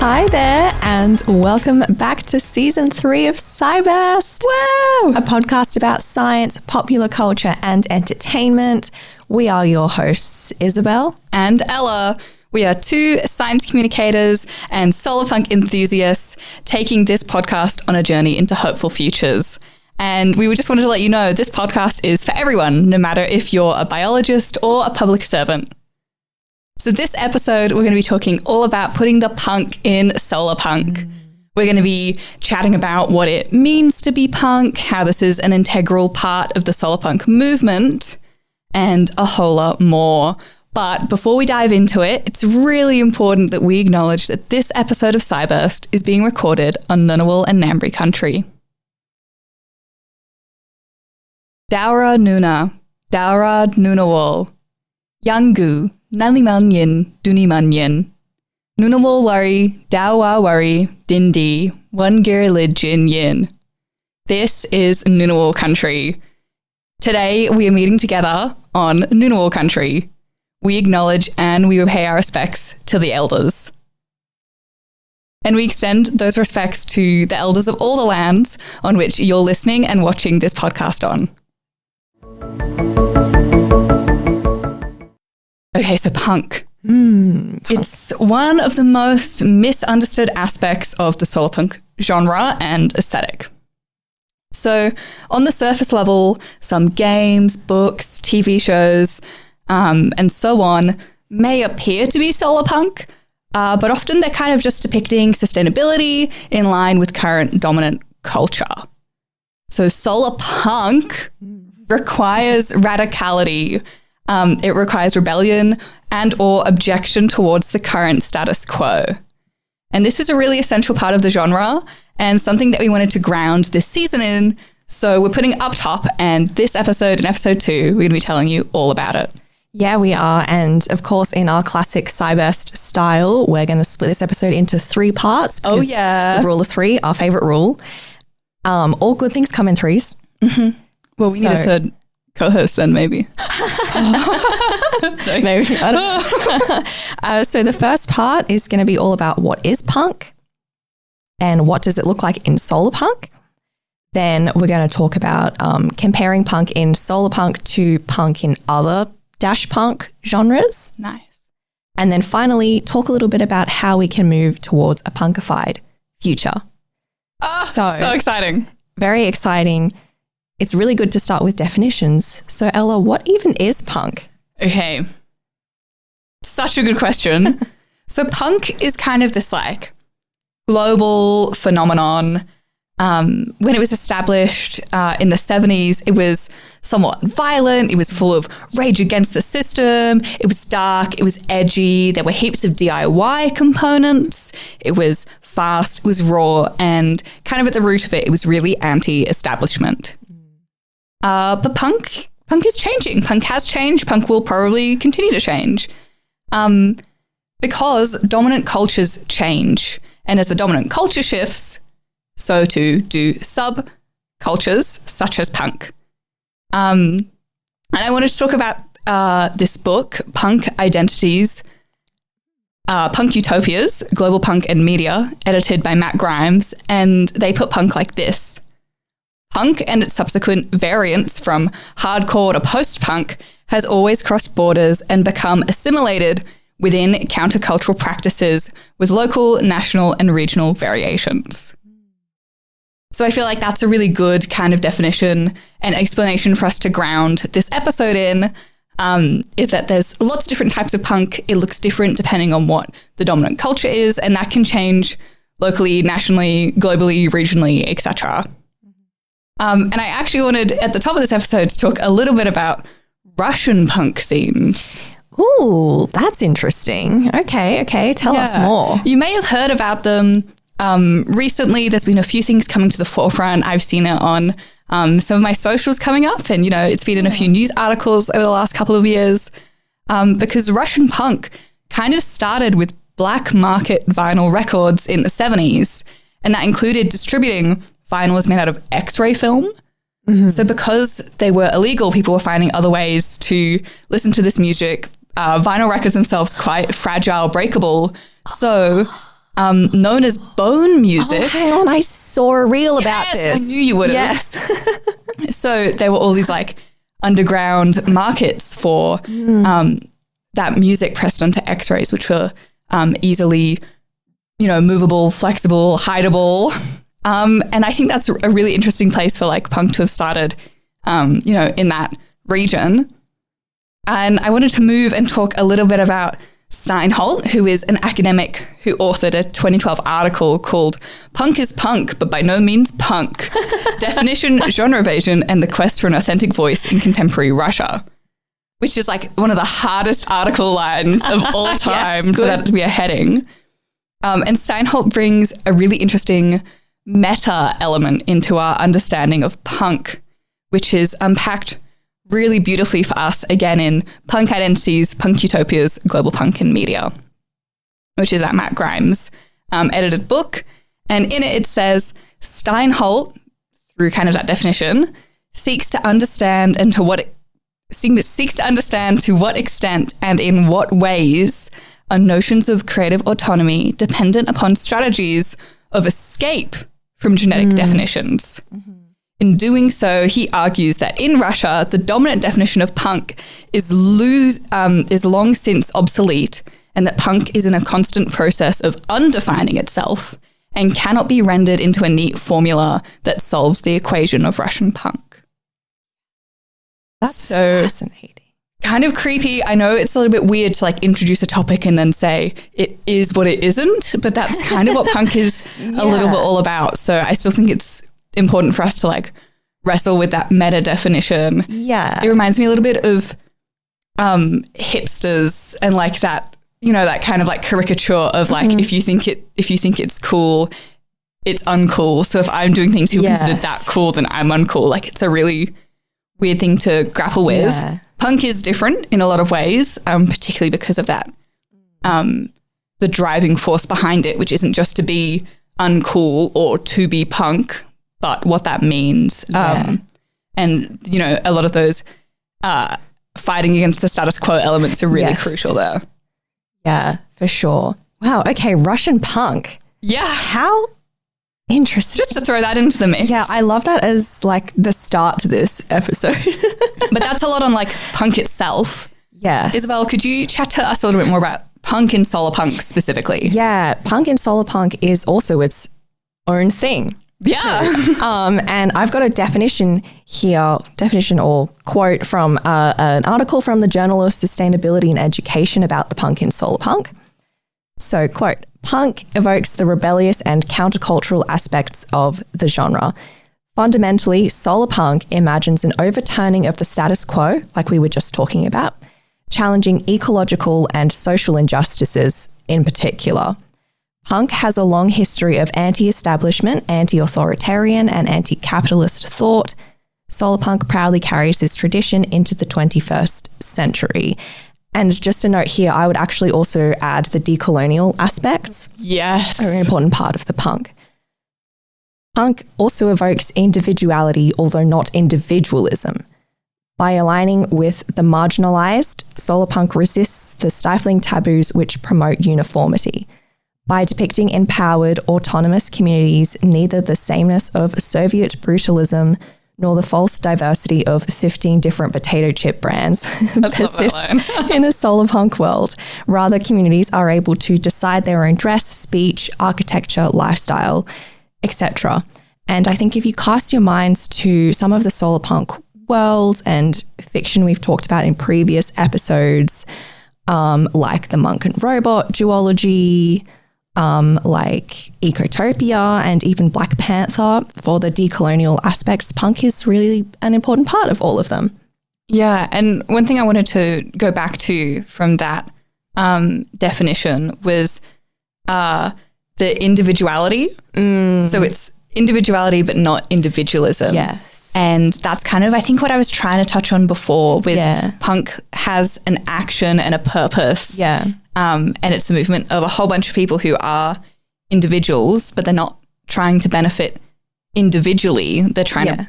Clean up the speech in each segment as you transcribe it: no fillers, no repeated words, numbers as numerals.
Hi there, and welcome back to Season 3 of Cyburst. Wow! A podcast about science, popular culture, and entertainment. We are your hosts, Isabel and Ella. We are two science communicators and solarpunk enthusiasts taking this podcast on a journey into hopeful futures. And we just wanted to let you know this podcast is for everyone, no matter if you're a biologist or a public servant. So this episode, we're going to be talking all about putting the punk in solarpunk. We're going to be chatting about what it means to be punk, how this is an integral part of the solarpunk movement, and a whole lot more. But before we dive into it, it's really important that we acknowledge that this episode of Cyburst is being recorded on Ngunnawal and Ngambri country. Dowra Nuna, Dowra Ngunnawal, Yangu, Nalimanyin, Dunimanyin, Ngunnawal Wari, Dawa Wari, Dindi, Wangir Jin Yin. This is Ngunnawal country. Today we are meeting together on Ngunnawal country. We acknowledge and we pay our respects to the elders. And we extend those respects to the elders of all the lands on which you're listening and watching this podcast on. Okay, so punk. It's one of the most misunderstood aspects of the solarpunk genre and aesthetic. So on the surface level, some games, books, TV shows, and so on may appear to be solarpunk, but often they're kind of just depicting sustainability in line with current dominant culture. So solarpunk requires radicality. It requires rebellion and or objection towards the current status quo. And this is a really essential part of the genre and something that we wanted to ground this season in. So we're putting it up top, and this episode and episode 2, we're going to be telling you all about it. Yeah, we are. And of course, in our classic Cyburst style, we're going to split this episode into 3 parts. Oh, yeah. The rule of 3, our favorite rule. All good things come in 3s. Mm-hmm. Well, we need a third co-host then, maybe. Maybe. I don't know. So the first part is going to be all about what is punk and what does it look like in solarpunk. Then we're going to talk about comparing punk in solarpunk to punk in other punk genres. Nice. And then finally talk a little bit about how we can move towards a punk-i-fied future. Oh, so exciting. Very exciting. It's really good to start with definitions. So Ella, what even is punk? Okay. Such a good question. So punk is kind of this like global phenomenon. When it was established in the 70s, it was somewhat violent. It was full of rage against the system. It was dark. It was edgy. There were heaps of DIY components. It was fast. It was raw. And kind of at the root of it, it was really anti-establishment. But punk is changing. Punk has changed. Punk will probably continue to change because dominant cultures change. And as the dominant culture shifts, so too do subcultures such as punk. And I wanted to talk about this book, Punk Identities, Punk Utopias, Global Punk and Media, edited by Matt Grimes. And they put punk like this. Punk and its subsequent variants from hardcore to post-punk has always crossed borders and become assimilated within countercultural practices with local, national, and regional variations. So I feel like that's a really good kind of definition and explanation for us to ground this episode in, is that there's lots of different types of punk. It looks different depending on what the dominant culture is, and that can change locally, nationally, globally, regionally, etc. And I actually wanted, at the top of this episode, to talk a little bit about Russian punk scenes. Ooh, that's interesting. Okay. Tell us more. You may have heard about them recently. There's been a few things coming to the forefront. I've seen it on some of my socials coming up, and, it's been in a few news articles over the last couple of years because Russian punk kind of started with black market vinyl records in the 70s, and that included distributing vinyls made out of X-ray film. Mm-hmm. So because they were illegal, people were finding other ways to listen to this music. Vinyl records themselves quite fragile, breakable. So known as bone music. Oh, hang on. I saw a reel about this. I knew you would have. Yes. So there were all these like underground markets for that music pressed onto X-rays, which were easily, movable, flexible, hideable. And I think that's a really interesting place for like punk to have started, in that region. And I wanted to move and talk a little bit about Steinholt, who is an academic who authored a 2012 article called Punk is Punk, but by no means punk. Definition, genre evasion, and the quest for an authentic voice in contemporary Russia, which is like one of the hardest article lines of all time for that to be a heading. And Steinholt brings a really interesting meta element into our understanding of punk, which is unpacked really beautifully for us, again, in Punk Identities, Punk Utopias, Global Punk and Media, which is that Matt Grimes edited book. And in it says, Steinholt, through kind of that definition, seeks to understand to what extent and in what ways are notions of creative autonomy dependent upon strategies of escape from genetic definitions. Mm-hmm. In doing so, he argues that in Russia, the dominant definition of punk is long since obsolete, and that punk is in a constant process of undefining itself and cannot be rendered into a neat formula that solves the equation of Russian punk. That's so fascinating. Kind of creepy. I know it's a little bit weird to like introduce a topic and then say it is what it isn't, but that's kind of what punk is a little bit all about. So I still think it's important for us to like wrestle with that meta definition. Yeah. It reminds me a little bit of hipsters and like that, that kind of like caricature of like, if you think it's cool, it's uncool. So if I'm doing things you're considered that cool, then I'm uncool. Like it's a really weird thing to grapple with. Yeah. Punk is different in a lot of ways, particularly because of that, the driving force behind it, which isn't just to be uncool or to be punk, but what that means. And, a lot of those fighting against the status quo elements are really crucial there. Yeah, for sure. Wow. Okay. Russian punk. Yeah. How interesting. Just to throw that into the mix. Yeah. I love that as like the start to this episode. But that's a lot on like punk itself. Yeah. Isabel, could you chat to us a little bit more about punk and solarpunk specifically? Yeah. Punk and solarpunk is also its own thing. Yeah. And I've got a definition or quote from an article from the Journal of Sustainability and Education about the punk and solarpunk. So, quote, punk evokes the rebellious and countercultural aspects of the genre. Fundamentally, solarpunk imagines an overturning of the status quo, like we were just talking about, challenging ecological and social injustices in particular. Punk has a long history of anti-establishment, anti-authoritarian, and anti-capitalist thought. Solarpunk proudly carries this tradition into the 21st century. And just a note here, I would actually also add the decolonial aspects. Yes. Are an important part of the punk. Punk also evokes individuality, although not individualism. By aligning with the marginalized, solarpunk resists the stifling taboos which promote uniformity. By depicting empowered, autonomous communities, neither the sameness of Soviet brutalism nor the false diversity of 15 different potato chip brands persist in a solarpunk world. Rather, communities are able to decide their own dress, speech, architecture, lifestyle, etc. And I think if you cast your minds to some of the solarpunk world and fiction we've talked about in previous episodes, like the Monk and Robot duology, like Ecotopia and even Black Panther, for the decolonial aspects, punk is really an important part of all of them. Yeah, and one thing I wanted to go back to from that definition was the individuality. So it's individuality but not individualism. Yes. And that's kind of, I think, what I was trying to touch on before with punk has an action and a purpose. Yeah. And it's a movement of a whole bunch of people who are individuals, but they're not trying to benefit individually. They're trying to,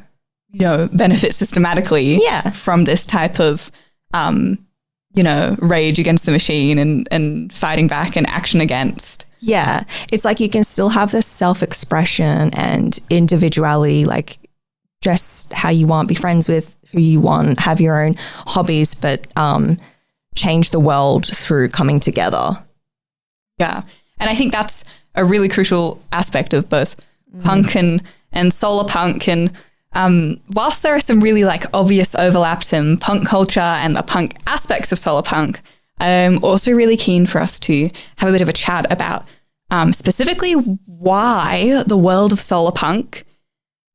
benefit systematically from this type of, rage against the machine and fighting back and action against. Yeah. It's like you can still have this self-expression and individuality, like dress how you want, be friends with who you want, have your own hobbies, but change the world through coming together. Yeah. And I think that's a really crucial aspect of both punk and solar punk. And whilst there are some really like obvious overlaps in punk culture and the punk aspects of solar punk, I'm also really keen for us to have a bit of a chat about specifically why the world of solar punk,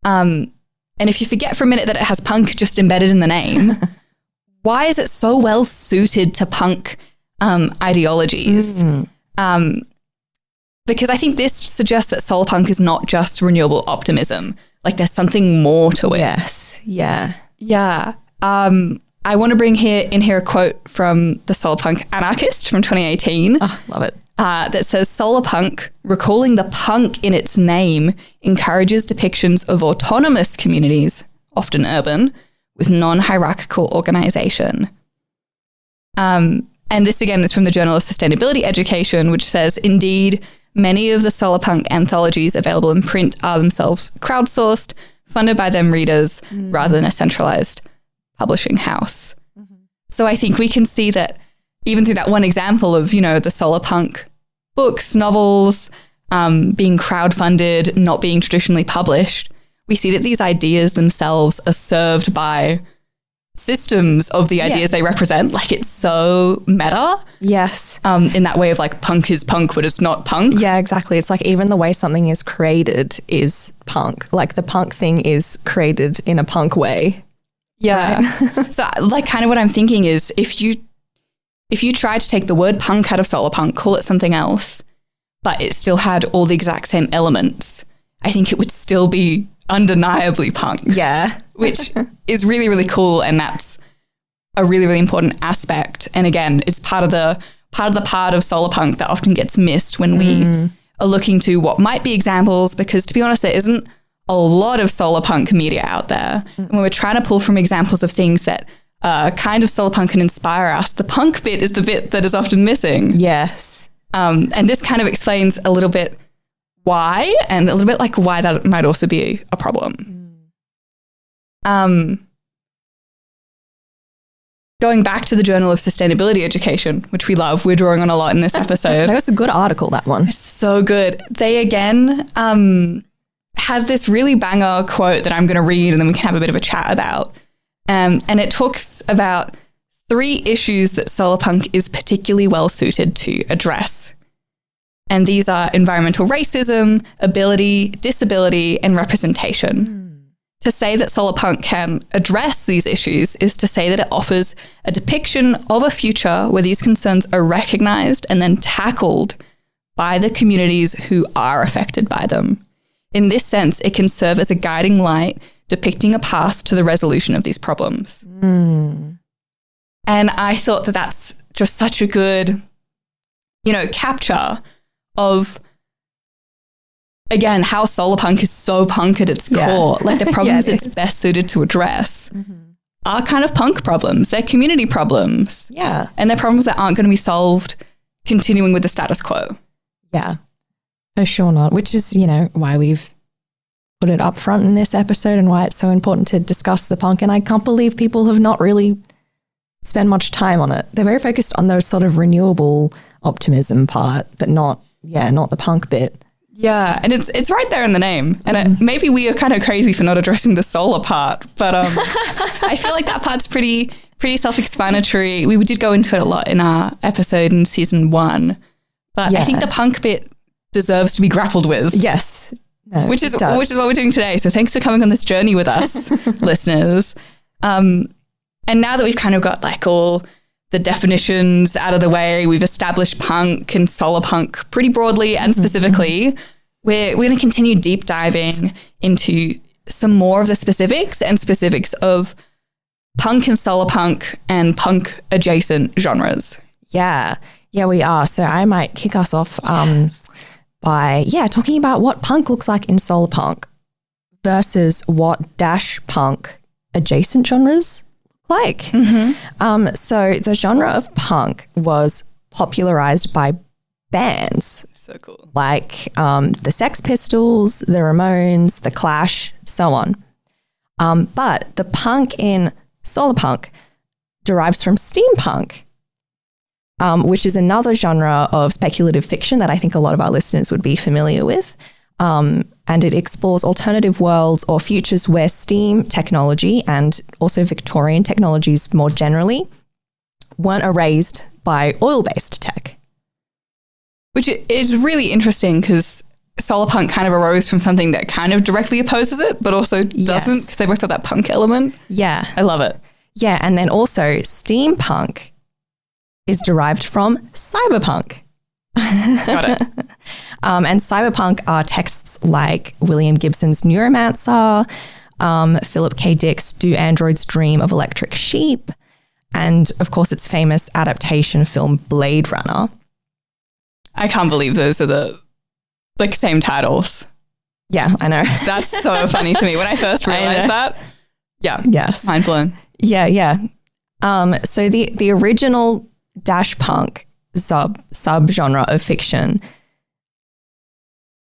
and if you forget for a minute that it has punk just embedded in the name, why is it so well suited to punk ideologies? Because I think this suggests that solar punk is not just renewable optimism. Like there's something more to it. Yes. Yeah. Yeah. I want to bring in here a quote from the solar punk anarchist from 2018. Oh, love it. That says, solar punk, recalling the punk in its name, encourages depictions of autonomous communities, often urban, with non-hierarchical organization. And this again is from the Journal of Sustainability Education, which says, indeed, many of the solar punk anthologies available in print are themselves crowdsourced, funded by them readers, rather than a centralized publishing house. So I think we can see that even through that one example of, you know, the solar punk books, novels, being crowdfunded, not being traditionally published, we see that these ideas themselves are served by systems of the ideas they represent. Like it's so meta. Yes. In that way of like punk is punk, but it's not punk. Yeah, exactly. It's like even the way something is created is punk. Like the punk thing is created in a punk way. Yeah. Right? So like kind of what I'm thinking is if you try to take the word punk out of solar punk, call it something else, but it still had all the exact same elements, I think it would still be undeniably punk. Yeah. Which is really, really cool. And that's a really, really important aspect. And again, it's part of the part of solar punk that often gets missed when we are looking to what might be examples, because to be honest, there isn't a lot of solar punk media out there. And when we're trying to pull from examples of things that kind of solar punk can inspire us, the punk bit is the bit that is often missing. Yes. And this kind of explains a little bit why, and a little bit like why that might also be a problem. Going back to the Journal of Sustainability Education, which we love, we're drawing on a lot in this episode. That was a good article, that one. So good. They again have this really banger quote that I'm going to read and then we can have a bit of a chat about. And it talks about 3 issues that solar punk is particularly well suited to address. And these are environmental racism, ability, disability, and representation. To say that solar punk can address these issues is to say that it offers a depiction of a future where these concerns are recognized and then tackled by the communities who are affected by them. In this sense, it can serve as a guiding light depicting a path to the resolution of these problems. And I thought that that's just such a good, capture of, again, how solar punk is so punk at its core. Like the problems it's best suited to address are kind of punk problems. They're community problems. Yeah. And they're problems that aren't going to be solved continuing with the status quo. Yeah, for sure not. Which is, why we've put it up front in this episode and why it's so important to discuss the punk. And I can't believe people have not really spent much time on it. They're very focused on those sort of renewable optimism part, but not the punk bit. Yeah, and it's right there in the name. And maybe we are kind of crazy for not addressing the solar part, but I feel like that part's pretty self-explanatory. We did go into it a lot in our episode in season 1, but I think the punk bit deserves to be grappled with. Yes. No, which is what we're doing today. So thanks for coming on this journey with us, listeners. And now that we've kind of got like all the definitions out of the way, we've established punk and solar punk pretty broadly and specifically, we're going to continue deep diving into some more of the specifics of punk and solar punk and punk adjacent genres. Yeah, we are. So I might kick us off by talking about what punk looks like in solar punk versus what punk adjacent genres look like. So the genre of punk was popularized by bands. So cool. Like the Sex Pistols, the Ramones, the Clash, so on. But the punk in solarpunk derives from steampunk, which is another genre of speculative fiction that I think a lot of our listeners would be familiar with. And it explores alternative worlds or futures where steam technology and also Victorian technologies more generally weren't erased by oil-based tech. Which is really interesting because solarpunk kind of arose from something that kind of directly opposes it, but also doesn't, because they both have that punk element. Yeah. I love it. Yeah, and then also steampunk is derived from cyberpunk. Got it. And cyberpunk are texts like William Gibson's Neuromancer, Philip K. Dick's Do Androids Dream of Electric Sheep, and of course its famous adaptation film Blade Runner. I can't believe those are the same titles. Yeah, I know. That's so funny to me when I first realized that. Yeah. Yes. Mind blown. Yeah. So the original dash punk subgenre of fiction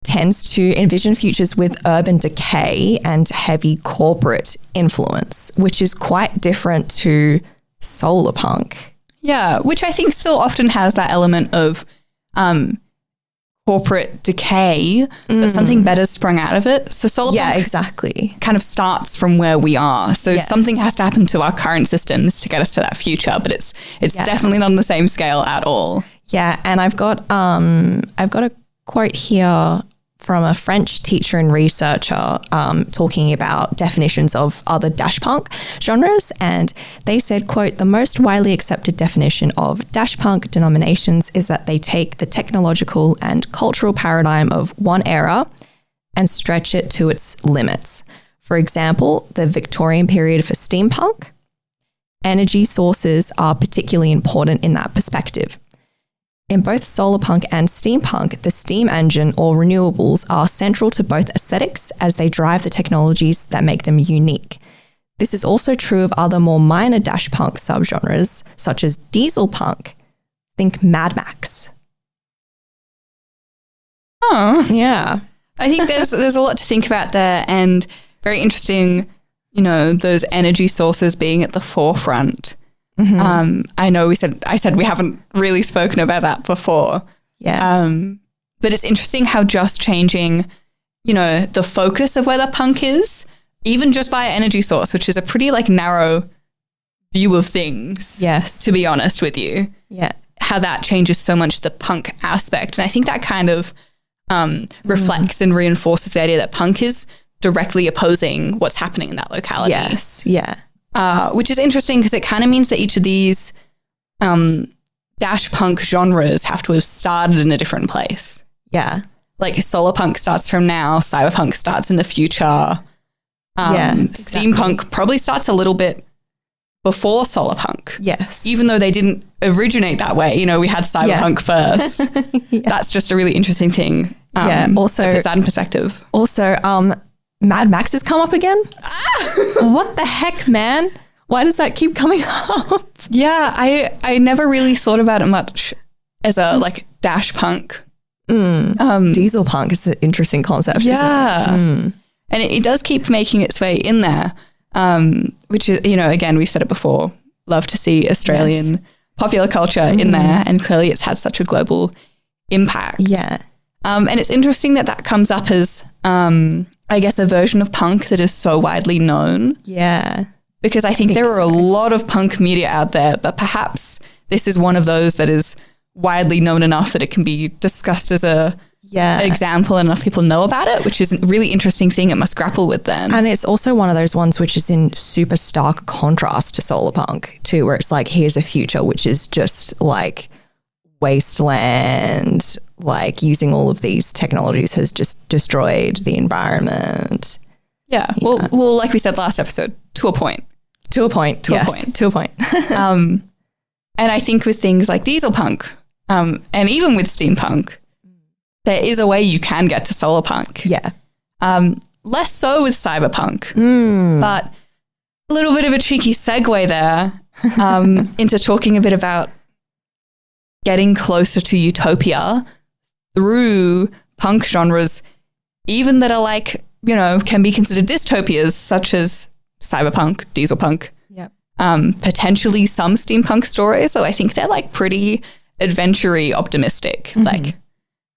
tends to envision futures with urban decay and heavy corporate influence, which is quite different to solarpunk. Yeah, which I think still often has that element of corporate decay, but something better sprung out of it. So solarpunk exactly. kind of starts from where we are. So something has to happen to our current systems to get us to that future, but it's definitely not on the same scale at all. Yeah, and I've got a quote here from a French teacher and researcher talking about definitions of other dash punk genres, and they said, quote, "The most widely accepted definition of dash punk denominations is that they take the technological and cultural paradigm of one era and stretch it to its limits. For example, the Victorian period for steampunk, energy sources are particularly important in that perspective. In both solarpunk and steampunk, the steam engine or renewables are central to both aesthetics as they drive the technologies that make them unique. This is also true of other more minor dash punk subgenres, such as diesel punk. Think Mad Max." Oh. Yeah. I think there's a lot to think about there, and very interesting, those energy sources being at the forefront. I know I said we haven't really spoken about that before. Yeah. But it's interesting how just changing, the focus of where the punk is, even just via energy source, which is a pretty narrow view of things. Yes. To be honest with you. Yeah. How that changes so much the punk aspect. And I think that kind of reflects and reinforces the idea that punk is directly opposing what's happening in that locality. Yes. Yeah. Which is interesting because it kind of means that each of these dash punk genres have to have started in a different place. Yeah. Like solarpunk starts from now, cyberpunk starts in the future. Exactly. Steampunk probably starts a little bit before solarpunk. Yes. Even though they didn't originate that way. We had cyberpunk first. That's just a really interesting thing. Also, to put that in perspective. Also, Mad Max has come up again. What the heck, man? Why does that keep coming up? Yeah, I never really thought about it much as a dash punk. Diesel punk is an interesting concept. Yeah. And it does keep making its way in there, which is, again, we've said it before, love to see Australian popular culture in there, and clearly it's had such a global impact. Yeah. And it's interesting that comes up as, I guess, a version of punk that is so widely known. Yeah. Because I think there are a lot of punk media out there, but perhaps this is one of those that is widely known enough that it can be discussed as an example and enough people know about it, which is a really interesting thing it must grapple with then. And it's also one of those ones which is in super stark contrast to solarpunk too, where it's here's a future which is just wasteland, using all of these technologies has just destroyed the environment. Yeah. Well, like we said last episode, to a point. To a point. And I think with things like diesel punk, and even with steampunk, there is a way you can get to solarpunk. Yeah. Less so with cyberpunk, but a little bit of a cheeky segue there into talking a bit about getting closer to utopia through punk genres, even that are like, you know, can be considered dystopias, such as cyberpunk, diesel punk, Yep. Potentially some steampunk stories. So I think they're like pretty adventure-y, optimistic. Like,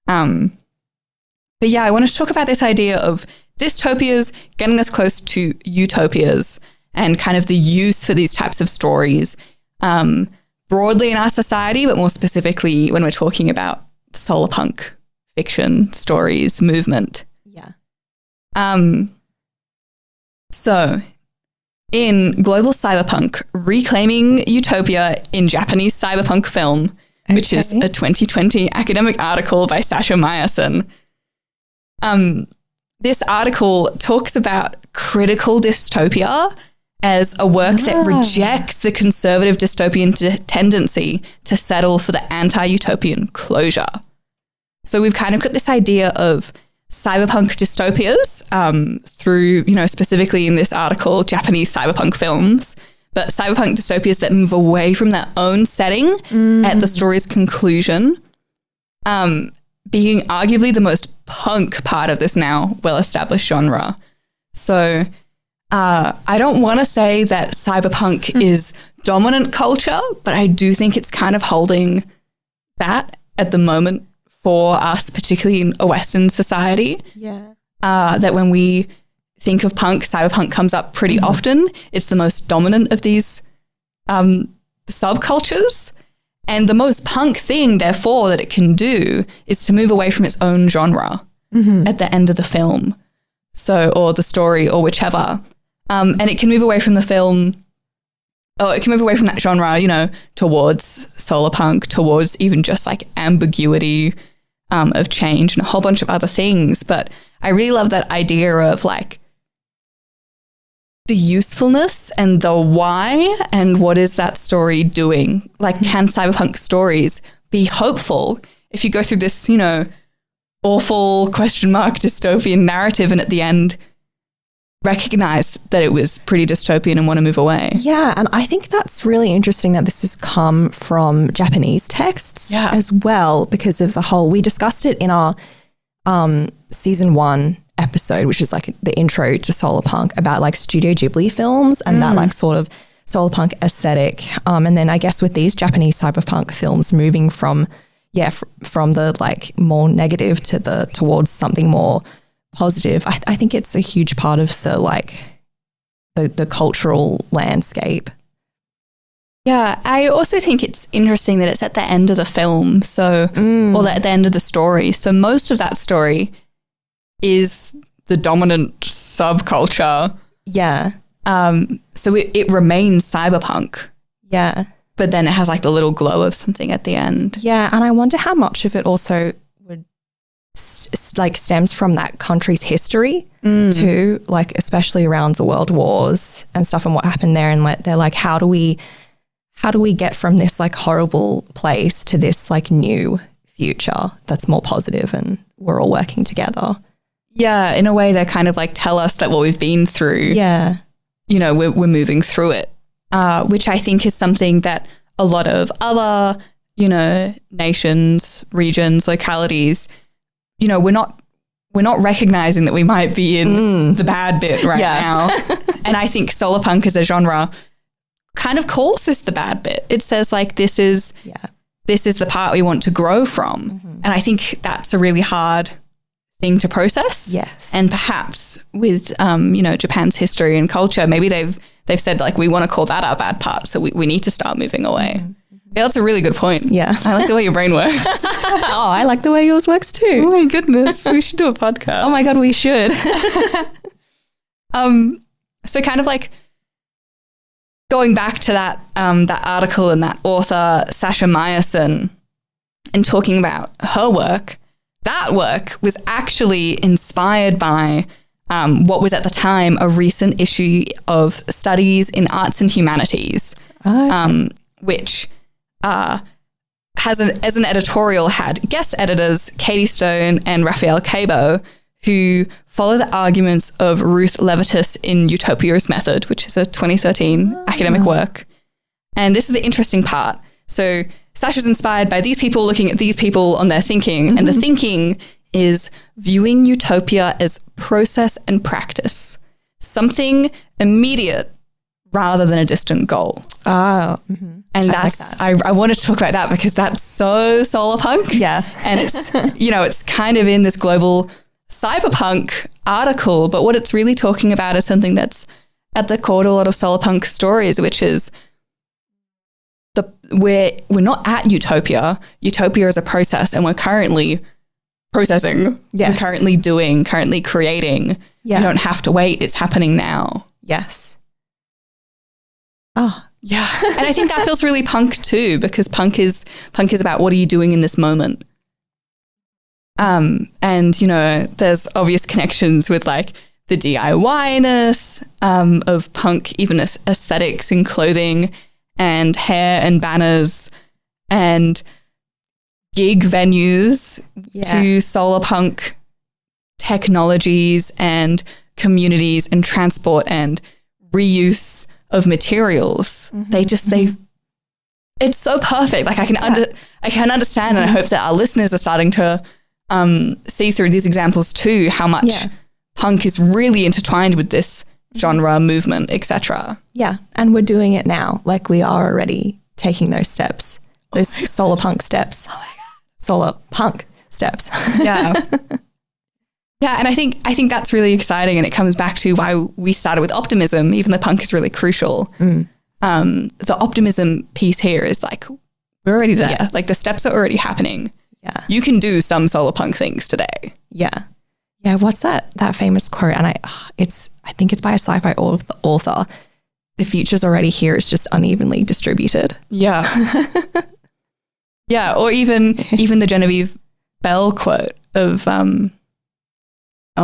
but yeah, I want to talk about this idea of dystopias getting us close to utopias and kind of the use for these types of stories broadly in our society, but more specifically when we're talking about solarpunk fiction, stories, movement. Yeah. So in global cyberpunk, Reclaiming Utopia in Japanese Cyberpunk Film, which is a 2020 academic article by Sasha Meyerson. This article talks about critical dystopia as a work that rejects the conservative dystopian tendency to settle for the anti-utopian closure. So we've kind of got this idea of cyberpunk dystopias through, you know, specifically in this article, Japanese cyberpunk films, but cyberpunk dystopias that move away from their own setting at the story's conclusion, being arguably the most punk part of this now well-established genre. So I don't want to say that cyberpunk is dominant culture, but I do think it's kind of holding that at the moment for us, particularly in a Western society. Yeah. That when we think of punk, cyberpunk comes up pretty often. It's the most dominant of these subcultures. And the most punk thing, therefore, that it can do is to move away from its own genre at the end of the film. So, or the story, or whichever. And it can move away from the film, or it can move away from that genre, you know, towards solarpunk, towards even just like ambiguity of change and a whole bunch of other things. But I really love that idea of like the usefulness and the why and what is that story doing? Like, can cyberpunk stories be hopeful if you go through this, you know, awful question mark dystopian narrative and at the end recognize that it was pretty dystopian and want to move away? Yeah, and I think that's really interesting that this has come from Japanese texts as well, because of the whole, we discussed it in our season 1 episode, which is like the intro to solarpunk, about like Studio Ghibli films and that like sort of solarpunk aesthetic. And then I guess with these Japanese cyberpunk films moving from the like more negative to towards something more positive, I think it's a huge part of the like the cultural landscape. Yeah, I also think it's interesting that it's at the end of the film, so or at the end of the story. So most of that story is the dominant subculture. Yeah. So it remains cyberpunk. Yeah. But then it has like the little glow of something at the end. Yeah, and I wonder how much of it also would stems from that country's history too, like especially around the world wars and stuff and what happened there, and like they're like, how do we get from this like horrible place to this like new future that's more positive and we're all working together? Yeah, in a way they kind of like tell us that what we've been through, you know, we're moving through it, which I think is something that a lot of other, you know, nations, regions, localities, you know, we're not recognizing that we might be in the bad bit right now. And I think solarpunk as a genre kind of calls this the bad bit. It says like, this is the part we want to grow from. And I think that's a really hard thing to process. Yes. And perhaps with, you know, Japan's history and culture, maybe they've said like, we want to call that our bad part. So we need to start moving away. Yeah, that's a really good point. Yeah. I like the way your brain works. Oh, I like the way yours works too. Oh my goodness. We should do a podcast. Oh my God, we should. So kind of like going back to that article and that author, Sasha Meyerson, and talking about her work, that work was actually inspired by what was at the time a recent issue of Studies in Arts and Humanities, which has as an editorial had guest editors Katie Stone and Raphael Cabo, who follow the arguments of Ruth Levitas in Utopias method, which is a 2013 academic work. And this is the interesting part. So Sasha's inspired by these people looking at these people on their thinking, and the thinking is viewing utopia as process and practice, something immediate rather than a distant goal. Oh, and that's, I wanted to talk about that because that's so solarpunk. Yeah. And it's, it's kind of in this global cyberpunk article, but what it's really talking about is something that's at the core to a lot of solarpunk stories, which is we're not at utopia. Utopia is a process, and we're currently processing. Yes. We're currently doing, currently creating. Yeah. You don't have to wait. It's happening now. Yes. Oh, yeah. And I think that feels really punk too, because punk is about what are you doing in this moment? And, there's obvious connections with like the DIY-ness of punk, even aesthetics in clothing and hair and banners and gig venues to solarpunk technologies and communities and transport and reuse of materials. It's so perfect. Like I can understand, and I hope that our listeners are starting to see through these examples too, how much punk is really intertwined with this genre, movement, etc. Yeah, and we're doing it now. Like we are already taking those steps, those solarpunk steps. Oh my God. Solarpunk steps. Yeah. Yeah, and I think that's really exciting, and it comes back to why we started with optimism, even though punk is really crucial. The optimism piece here is like, we're already there. Yes. Like the steps are already happening. Yeah. You can do some solarpunk things today. Yeah. Yeah, what's that famous quote? And I think it's by a sci-fi author. The future's already here, it's just unevenly distributed. Yeah. Yeah, or even the Genevieve Bell quote of oh,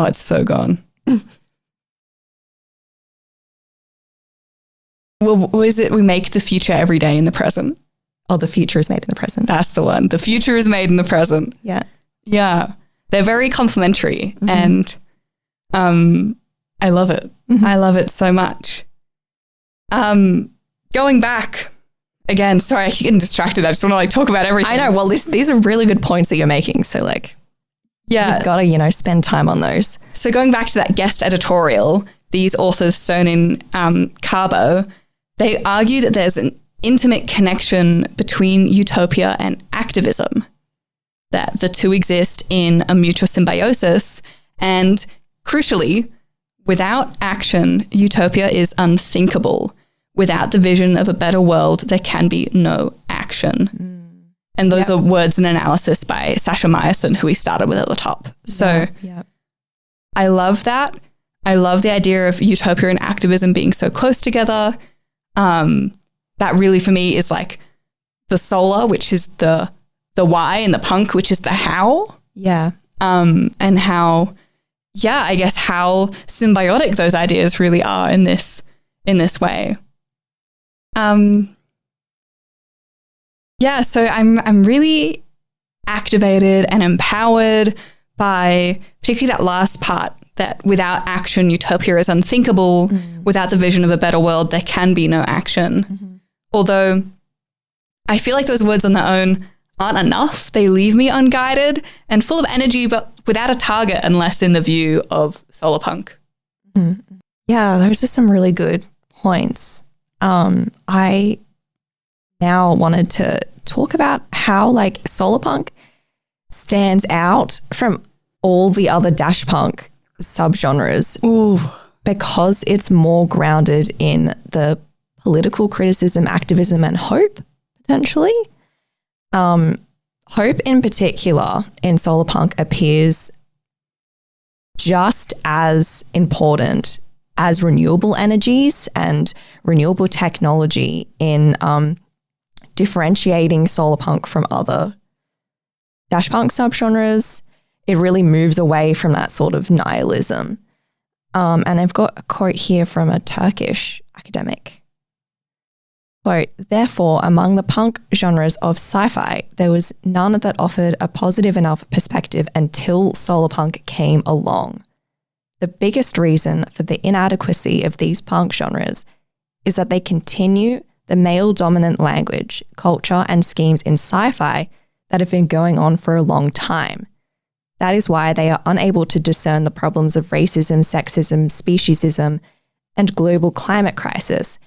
it's so gone. Well, what is it? We make the future every day in the present. Oh, the future is made in the present. That's the one. The future is made in the present. Yeah. Yeah. They're very complementary, and I love it. I love it so much. Going back again, sorry, I keep getting distracted. I just want to like talk about everything. I know. Well, these are really good points that you're making. So like, yeah, you've got to, spend time on those. So going back to that guest editorial, these authors, Stone and Carbo, they argue that there's an intimate connection between utopia and activism, that the two exist in a mutual symbiosis, and crucially, without action, utopia is unthinkable. Without the vision of a better world, there can be no action. And those are words and analysis by Sasha Meyerson, who we started with at the top. So I love that. I love the idea of utopia and activism being so close together. That really for me is like the solar, which is the why, and the punk, which is the how. Yeah. And how, I guess how symbiotic those ideas really are in this way. So I'm really activated and empowered by particularly that last part, that without action, utopia is unthinkable. Without the vision of a better world, there can be no action. Although I feel like those words on their own aren't enough. They leave me unguided and full of energy, but without a target, unless in the view of solarpunk. Yeah, those are some really good points. I now wanted to talk about how like solarpunk stands out from all the other dash punk subgenres because it's more grounded in the political criticism, activism, and hope, potentially. Hope in particular in solarpunk appears just as important as renewable energies and renewable technology in differentiating solarpunk from other dash punk subgenres. It really moves away from that sort of nihilism. And I've got a quote here from a Turkish academic. Quote, therefore, among the punk genres of sci-fi, there was none that offered a positive enough perspective until solarpunk came along. The biggest reason for the inadequacy of these punk genres is that they continue the male-dominant language, culture, and schemes in sci-fi that have been going on for a long time. That is why they are unable to discern the problems of racism, sexism, speciesism, and global climate crisis,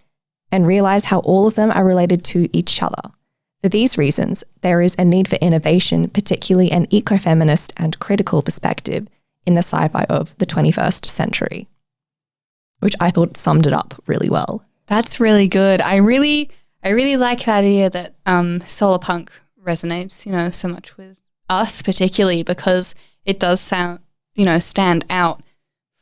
and realize how all of them are related to each other. For these reasons, there is a need for innovation, particularly an ecofeminist and critical perspective in the sci-fi of the 21st century, which I thought summed it up really well. That's really good. I really like the idea that solarpunk resonates, so much with us particularly because it does stand out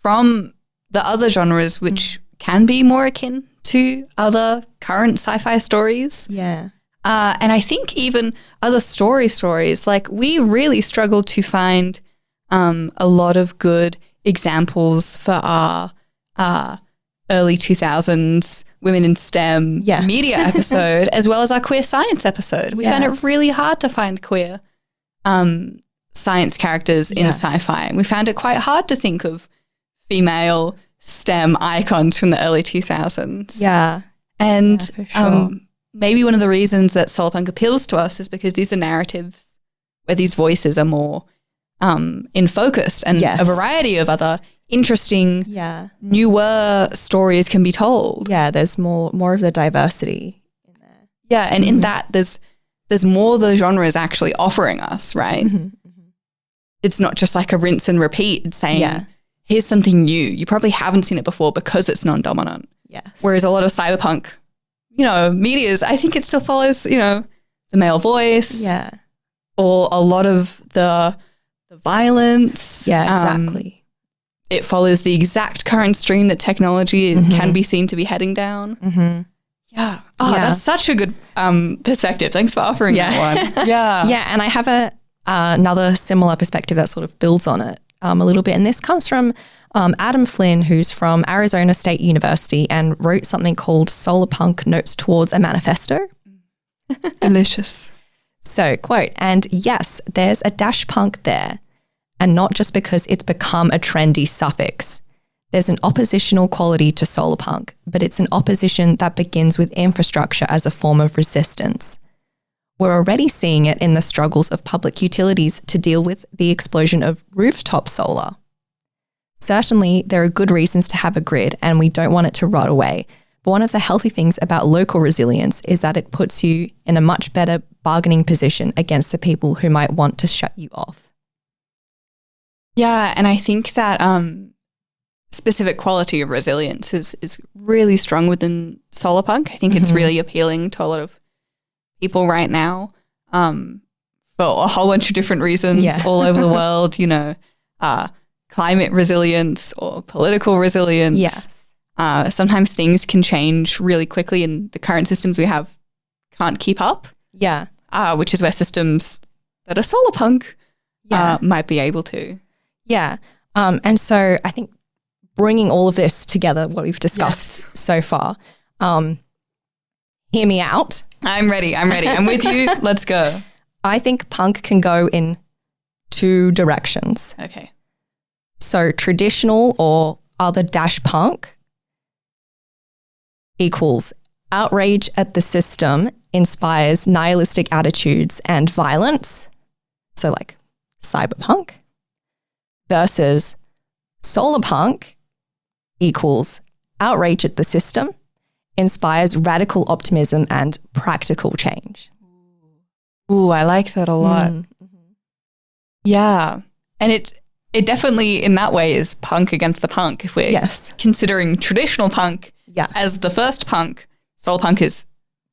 from the other genres which can be more akin to other current sci-fi stories. Yeah. And I think even other stories, like we really struggled to find a lot of good examples for our early 2000s Women in STEM media episode, as well as our queer science episode. We found it really hard to find queer science characters in sci-fi. And we found it quite hard to think of female STEM icons from the early 2000s. Yeah. And for sure. Maybe one of the reasons that solarpunk appeals to us is because these are narratives where these voices are more in focus and a variety of other interesting, newer stories can be told. Yeah, there's more of the diversity in there. Yeah, and in that there's more the genre is actually offering us, right? It's not just like a rinse and repeat. It's saying, here's something new. You probably haven't seen it before because it's non-dominant. Yes. Whereas a lot of cyberpunk, medias, I think it still follows, the male voice. Yeah. Or a lot of the violence. Yeah, exactly. It follows the exact current stream that technology can be seen to be heading down. Yeah. Oh, that's such a good perspective. Thanks for offering that one. Yeah. Yeah, and I have another similar perspective that sort of builds on it a little bit. And this comes from Adam Flynn, who's from Arizona State University and wrote something called Solarpunk Notes Towards a Manifesto. Delicious. So, quote, and yes, there's a dash punk there, and not just because it's become a trendy suffix. There's an oppositional quality to solarpunk, but it's an opposition that begins with infrastructure as a form of resistance. We're already seeing it in the struggles of public utilities to deal with the explosion of rooftop solar. Certainly, there are good reasons to have a grid, and we don't want it to rot away. But one of the healthy things about local resilience is that it puts you in a much better bargaining position against the people who might want to shut you off. Yeah, and I think that specific quality of resilience is really strong within solarpunk. I think it's really appealing to a lot of people right now for a whole bunch of different reasons all over the world, climate resilience or political resilience. Yes. Sometimes things can change really quickly and the current systems we have can't keep up. Yeah. Which is where systems that are solarpunk might be able to. Yeah. And so I think bringing all of this together, what we've discussed so far, hear me out. I'm ready. I'm with you. Let's go. I think punk can go in two directions. Okay. So traditional or other dash punk equals outrage at the system inspires nihilistic attitudes and violence. So like cyberpunk versus solarpunk equals outrage at the system inspires radical optimism and practical change. Ooh, I like that a lot. Yeah. And it definitely in that way is punk against the punk. If we're considering traditional punk as the first punk, solarpunk is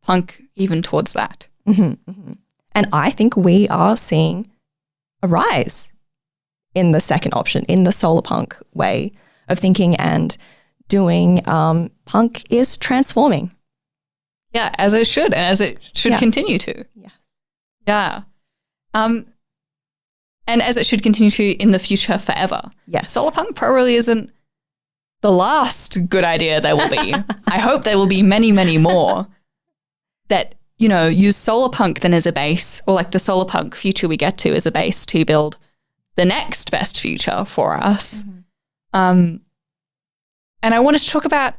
punk even towards that. And I think we are seeing a rise in the second option, in the solarpunk way of thinking and doing. Punk is transforming. Yeah, as it should, and as it should continue to. Yes. Yeah. And as it should continue to in the future forever. Yes. Solarpunk probably isn't the last good idea there will be. I hope there will be many, many more that, use solarpunk then as a base, or like the solarpunk future we get to as a base to build the next best future for us. And I wanted to talk about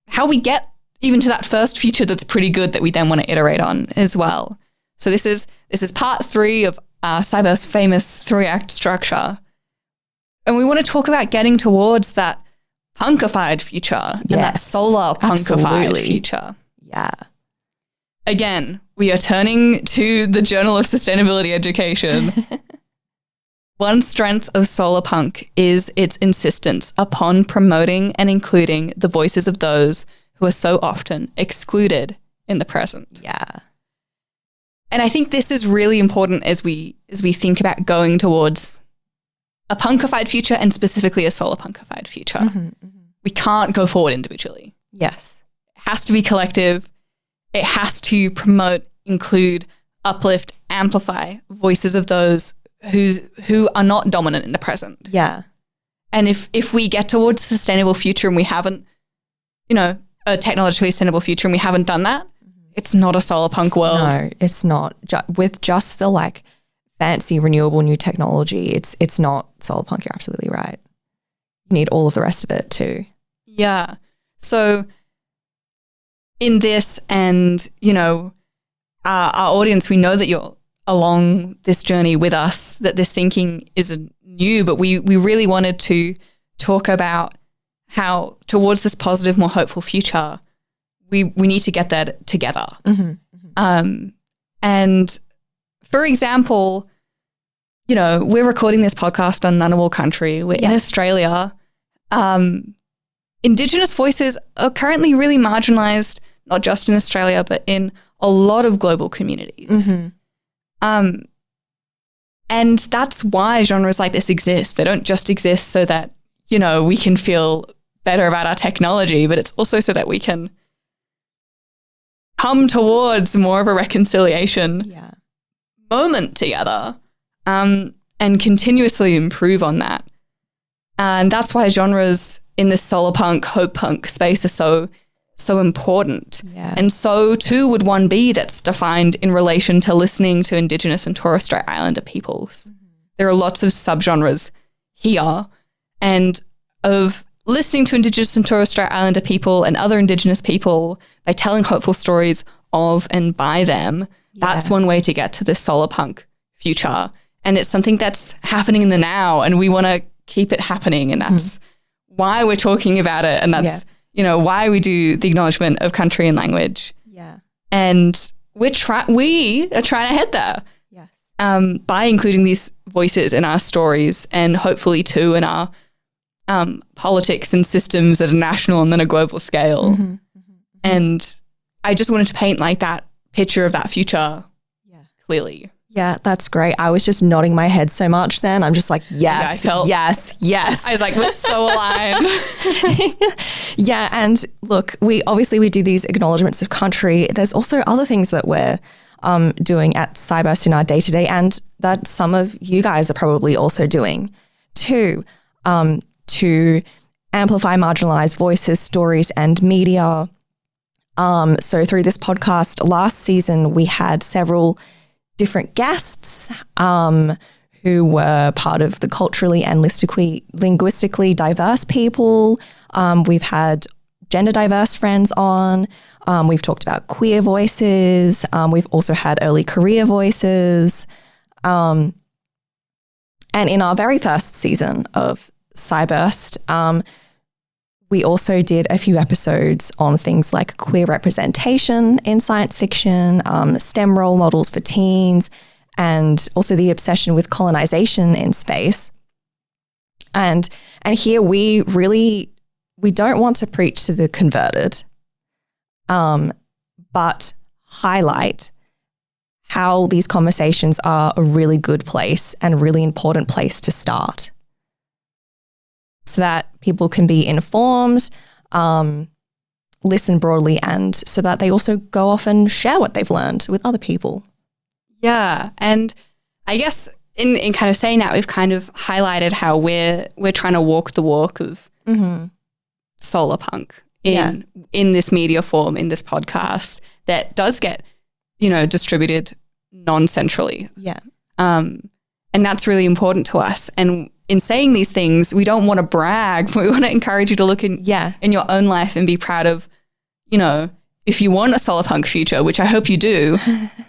how we get even to that first future that's pretty good that we then want to iterate on as well. So this is part 3 of Cyber's famous 3-act structure. And we want to talk about getting towards that punk-i-fied future and that solar punk-i-fied future. Yeah. Again, we are turning to the Journal of Sustainability Education. One strength of Solarpunk is its insistence upon promoting and including the voices of those who are so often excluded in the present. Yeah. And I think this is really important as we think about going towards a punk-i-fied future and specifically a solar punk-i-fied future. We can't go forward individually. Yes. It has to be collective. It has to promote, include, uplift, amplify voices of those who are not dominant in the present. Yeah. And if we get towards a sustainable future and we haven't, a technologically sustainable future and we haven't done that, it's not a solar punk world. No, it's not. With just the fancy renewable new technology, it's not solar punk. You're absolutely right. You need all of the rest of it too. Yeah. So in this and, our audience, we know that you're along this journey with us, that this thinking isn't new, but we really wanted to talk about how towards this positive, more hopeful future, we need to get that together. And for example, we're recording this podcast on Ngunnawal country. We're in Australia. Indigenous voices are currently really marginalised, not just in Australia, but in a lot of global communities. And that's why genres like this exist. They don't just exist so that, we can feel better about our technology, but it's also so that we can come towards more of a reconciliation moment together and continuously improve on that. And that's why genres in this solar punk, hope punk space are so important. Yeah. And so too would one be that's defined in relation to listening to Indigenous and Torres Strait Islander peoples. There are lots of subgenres here, and of listening to Indigenous and Torres Strait Islander people and other Indigenous people by telling hopeful stories of and by them, that's one way to get to this solar punk future. And it's something that's happening in the now, and we want to keep it happening, and that's why we're talking about it, and that's why we do the acknowledgement of country and language. Yeah. And we are trying to head there. Yes. By including these voices in our stories, and hopefully too in our politics and systems at a national and then a global scale. And I just wanted to paint that picture of that future clearly. Yeah, that's great. I was just nodding my head so much then. I'm just like, yes. I was like, we're so aligned. Yeah, and look, we do these acknowledgements of country. There's also other things that we're doing at Cyburst in our day-to-day, and that some of you guys are probably also doing too, to amplify marginalized voices, stories, and media. So through this podcast last season, we had several different guests who were part of the culturally and linguistically diverse people. We've had gender diverse friends on. We've talked about queer voices. We've also had early career voices. And in our very first season of Cyburst, we also did a few episodes on things like queer representation in science fiction, STEM role models for teens, and also the obsession with colonization in space. And here we don't want to preach to the converted, but highlight how these conversations are a really good place and a really important place to start, so that people can be informed, listen broadly, and so that they also go off and share what they've learned with other people. Yeah. And I guess in kind of saying that, we've kind of highlighted how we're trying to walk the walk of solar punk in this media form, in this podcast that does get, distributed non-centrally. Yeah. And that's really important to us. And in saying these things, we don't want to brag, but we want to encourage you to look in your own life and be proud of, you know, if you want a solar punk future, which I hope you do,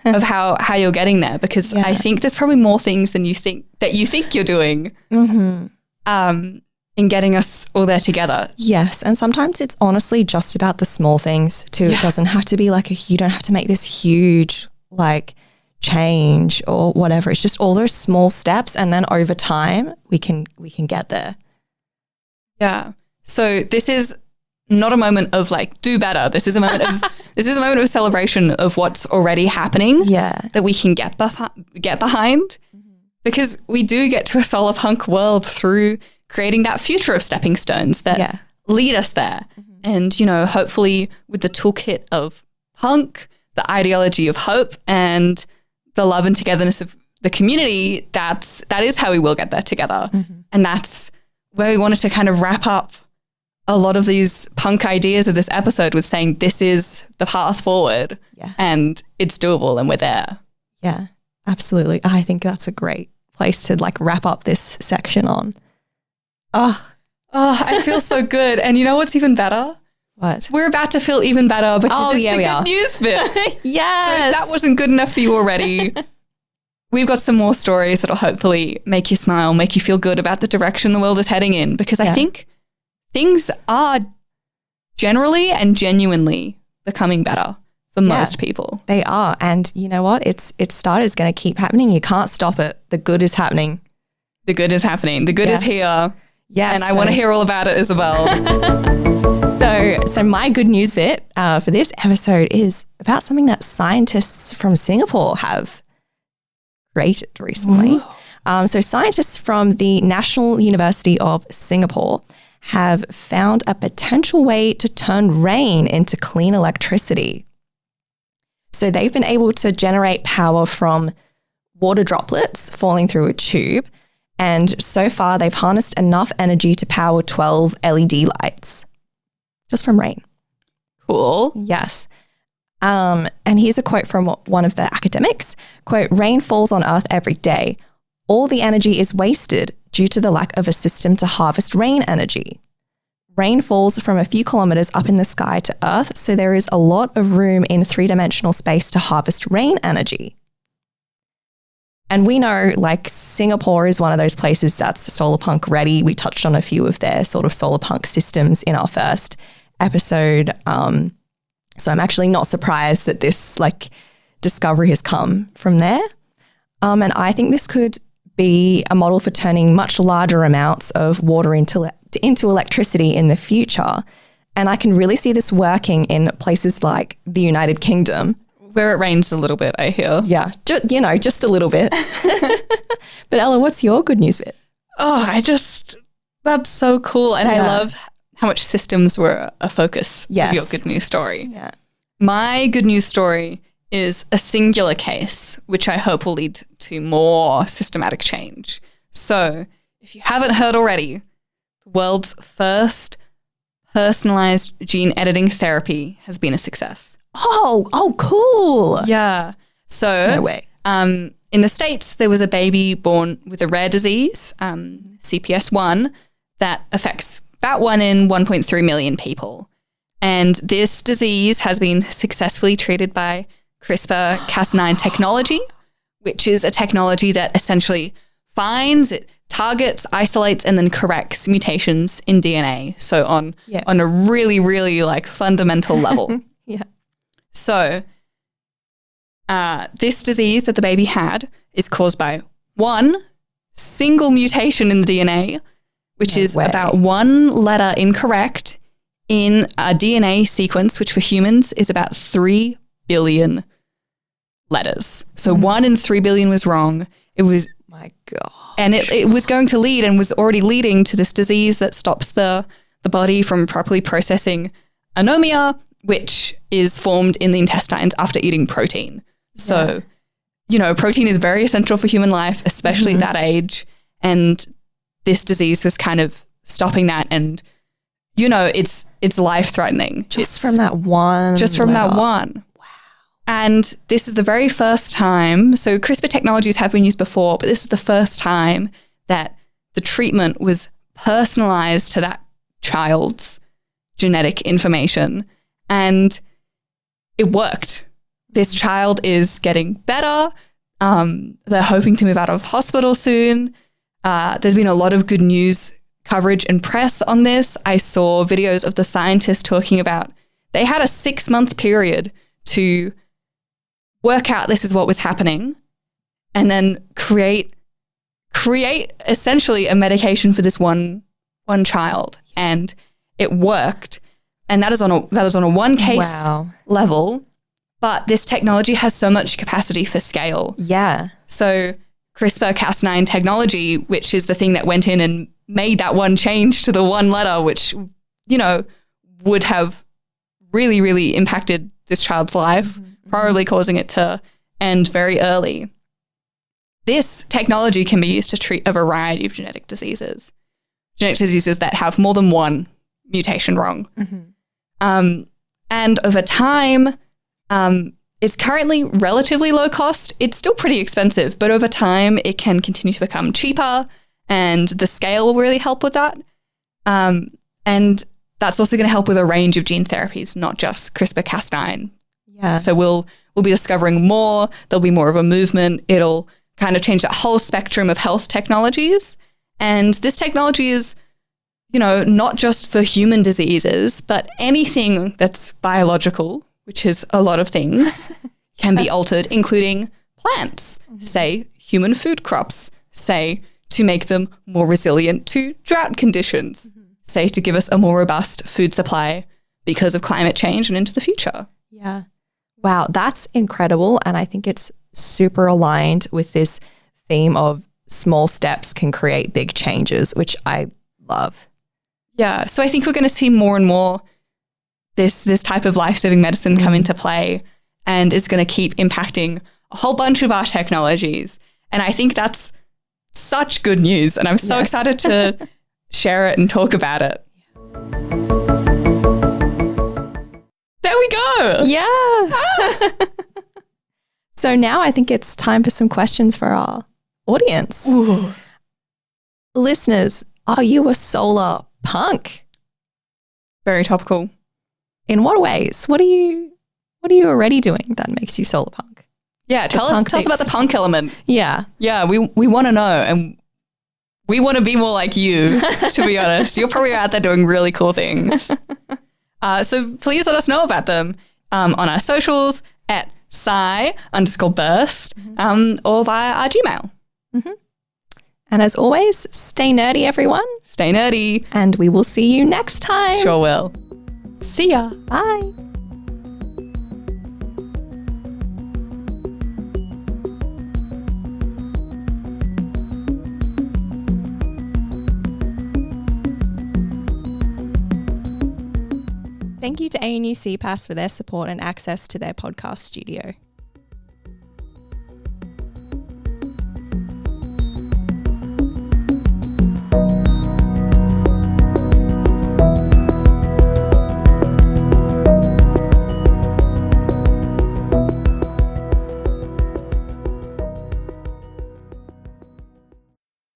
of how you're getting there, because I think there's probably more things than you think you're doing in getting us all there together. Yes, and sometimes it's honestly just about the small things too. It doesn't have to be like you don't have to make this huge like change or whatever. It's just all those small steps, and then over time we can get there. Yeah. So this is not a moment of like do better. This is a moment of celebration of what's already happening. Yeah. That we can get behind, because we do get to a solar punk world through creating that future of stepping stones that lead us there. And, you know, hopefully with the toolkit of punk, the ideology of hope, and the love and togetherness of the community, that is how we will get there together. And that's where we wanted to kind of wrap up a lot of these punk ideas of this episode, with saying this is the path forward and it's doable and we're there. Yeah, absolutely. I think that's a great place to like wrap up this section on. Oh, I feel so good. And you know what's even better? What? We're about to feel even better because it's the good news bit. Yes. So if that wasn't good enough for you already, we've got some more stories that'll hopefully make you smile, make you feel good about the direction the world is heading in, because I think things are generally and genuinely becoming better for most people. They are. And you know what? It's started. It's going to keep happening. You can't stop it. The good is happening. The good is happening. The good is here. Yes. And I want to hear all about it as well. So my good news bit for this episode is about something that scientists from Singapore have created recently. So scientists from the National University of Singapore have found a potential way to turn rain into clean electricity. So they've been able to generate power from water droplets falling through a tube. And so far, they've harnessed enough energy to power 12 LED lights just from rain. Cool. Yes. And here's a quote from one of the academics. Quote, "Rain falls on Earth every day. All the energy is wasted due to the lack of a system to harvest rain energy. Rain falls from a few kilometers up in the sky to Earth, so there is a lot of room in three-dimensional space to harvest rain energy." And we know like Singapore is one of those places that's solar punk ready. We touched on a few of their sort of solar punk systems in our first episode. So I'm actually not surprised that this like discovery has come from there. And I think this could be a model for turning much larger amounts of water into electricity in the future. And I can really see this working in places like the United Kingdom. Where it rains a little bit, I hear. Yeah, just a little bit. But Ella, what's your good news bit? That's so cool. And I love how much systems were a focus of your good news story. Yeah. My good news story is a singular case, which I hope will lead to more systematic change. So if you haven't heard already, the world's first personalized gene editing therapy has been a success. Oh, cool. Yeah. So no way. In the States, there was a baby born with a rare disease, CPS1, that affects about 1 in 1.3 million people. And this disease has been successfully treated by CRISPR-Cas9 technology, which is a technology that essentially finds, it targets, isolates, and then corrects mutations in DNA. So on a really, really like fundamental level. Yeah. So this disease that the baby had is caused by one single mutation in the DNA, which is about one letter incorrect in a DNA sequence, which for humans is about 3 billion letters. So 1 in 3 billion was wrong. It was, my God. And it was going to lead and was already leading to this disease that stops the body from properly processing anomia, which is formed in the intestines after eating protein. So, protein is very essential for human life, especially at that age. And this disease was kind of stopping that. And, it's life-threatening. Just from that one. Wow. And this is the very first time. So CRISPR technologies have been used before, but this is the first time that the treatment was personalized to that child's genetic information. And it worked. This child is getting better. They're hoping to move out of hospital soon. There's been a lot of good news coverage and press on this. I saw videos of the scientists talking about they had a 6-month period to work out this is what was happening and then create essentially a medication for this one child. And it worked. And that is on a one case level. But this technology has so much capacity for scale. Yeah. So CRISPR-Cas9 technology, which is the thing that went in and made that one change to the one letter, which, you know, would have really, really impacted this child's life, probably causing it to end very early. This technology can be used to treat a variety of genetic diseases that have more than one mutation wrong. And over time, it's currently relatively low cost. It's still pretty expensive, but over time it can continue to become cheaper, and the scale will really help with that. And that's also going to help with a range of gene therapies, not just CRISPR-Cas9. Yeah. So we'll be discovering more. There'll be more of a movement. It'll kind of change that whole spectrum of health technologies. And this technology is, you know, not just for human diseases, but anything that's biological, which is a lot of things, can be altered, including plants, say human food crops, say to make them more resilient to drought conditions, say to give us a more robust food supply because of climate change and into the future. Yeah. Wow, that's incredible. And I think it's super aligned with this theme of small steps can create big changes, which I love. Yeah. So I think we're going to see more and more this type of life-saving medicine come into play, and is going to keep impacting a whole bunch of our technologies. And I think that's such good news. And I'm so excited to share it and talk about it. There we go. Yeah. So now I think it's time for some questions for our audience. Ooh. Listeners, are you a solar punk? Very topical. In what ways? What are you already doing that makes you solar punk? Yeah, tell us about the punk element. Yeah. Yeah, we want to know, and we want to be more like you, to be honest. You're probably out there doing really cool things. So please let us know about them on our socials at sci_burst or via our Gmail. And as always, stay nerdy, everyone. Stay nerdy. And we will see you next time. Sure will. See ya. Bye. Thank you to ANU CPAS for their support and access to their podcast studio.